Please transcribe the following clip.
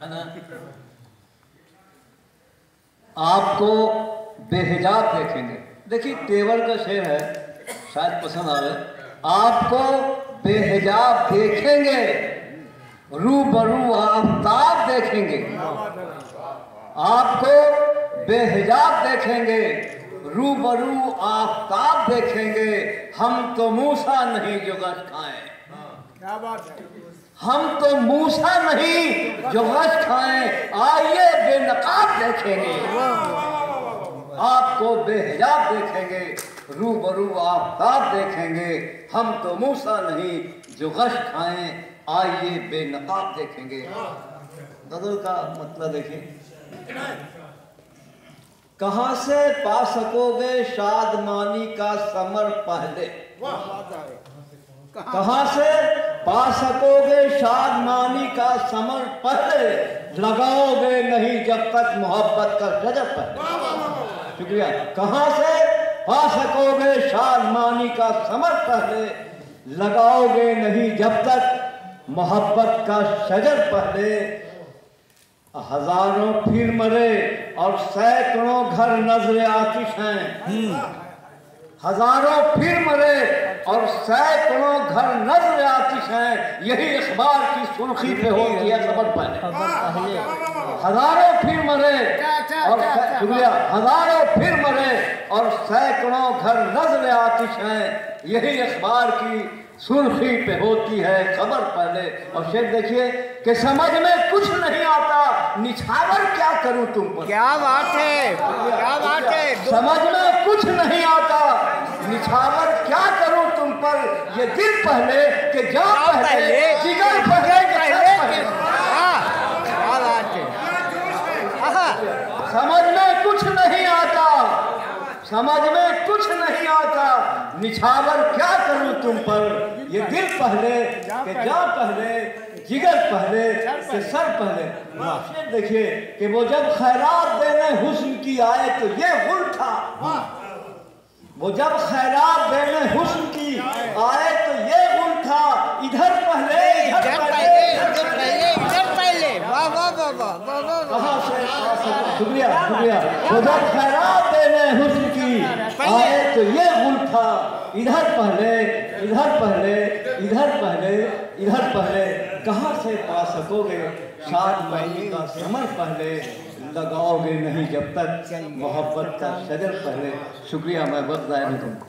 है ना। आपको बेहिजाब देखेंगे, देखिए तेवर का शेर है, शायद पसंद आवे। आपको बेहिजाब देखेंगे, रूबरू आफताब देखेंगे। आपको बेहिजाब देखेंगे, रूबरू आफताब देखेंगे। हम तो मूसा नहीं जो गश खाएं, क्या बात है। हम तो मूसा नहीं जो गश खाएं, आइए बेनकाब देखेंगे। आपको बेहिजाब देखेंगे, रूबरू आफताब देखेंगे। हम तो मूसा नहीं जो गश खाएं, आइए बेनकाब देखेंगे। गज़ल का मतलब देखिए, कहां से पा सकोगे शादमानी का समर पहले, कहां से पा सकोगे शादमानी का समर पहले, लगाओगे नहीं जब तक मोहब्बत का शजर पहले। शुक्रिया। कहां से पा सकोगे शादमानी का समर पहले, लगाओगे नहीं जब तक मोहब्बत का शजर पहले। हजारों फिर मरे और सैकड़ों घर नजर आतिश हैं। हजारों फिर मरे और सैकड़ों घर नजर आतिश हैं, यही अखबार की सुर्खी पे होती है खबर पहले। हजारों फिर मरे और शुक्रिया, हजारों फिर मरे और सैकड़ों घर नजर आतिश हैं, यही अखबार की सुर्खी पे होती है खबर पहले। और शेर देखिए कि समझ में कुछ नहीं आता, निछावर क्या करूं तुम पर। क्या बात है, क्या बात है। समझ में कुछ नहीं आता, निछावर क्या करूं तुम पर। ये दिल पहले के जा पहले, जिगर पहले के क्या बात है। समझ में कुछ नहीं आता, समझ में कुछ नहीं आता, निछावर क्या करूं तुम पर। ये दिल पहले के जा पहले, जिगर पहले के सर पहले। देखिए कि वो जब खैरात देने हुस्न की आए तो ये गुल था, वो जब खैरात देने हुस्न की आए तो ये गुल था। इधर पहले इधर पहले इधर पहले। वाह वाह वाह वाह वाह। कहां से। शुक्रिया शुक्रिया। वो जब खैरात देने हुस्न की आए तो ये गुल था। इधर पहले इधर पहले इधर पहले इधर पहले। कहां से पा सकोगे शादमानी का समर पहले, लगाओगे नहीं जब तक मोहब्बत का शजर पहले। शुक्रिया, मैं वक्त ज़ाया नहीं करूँ।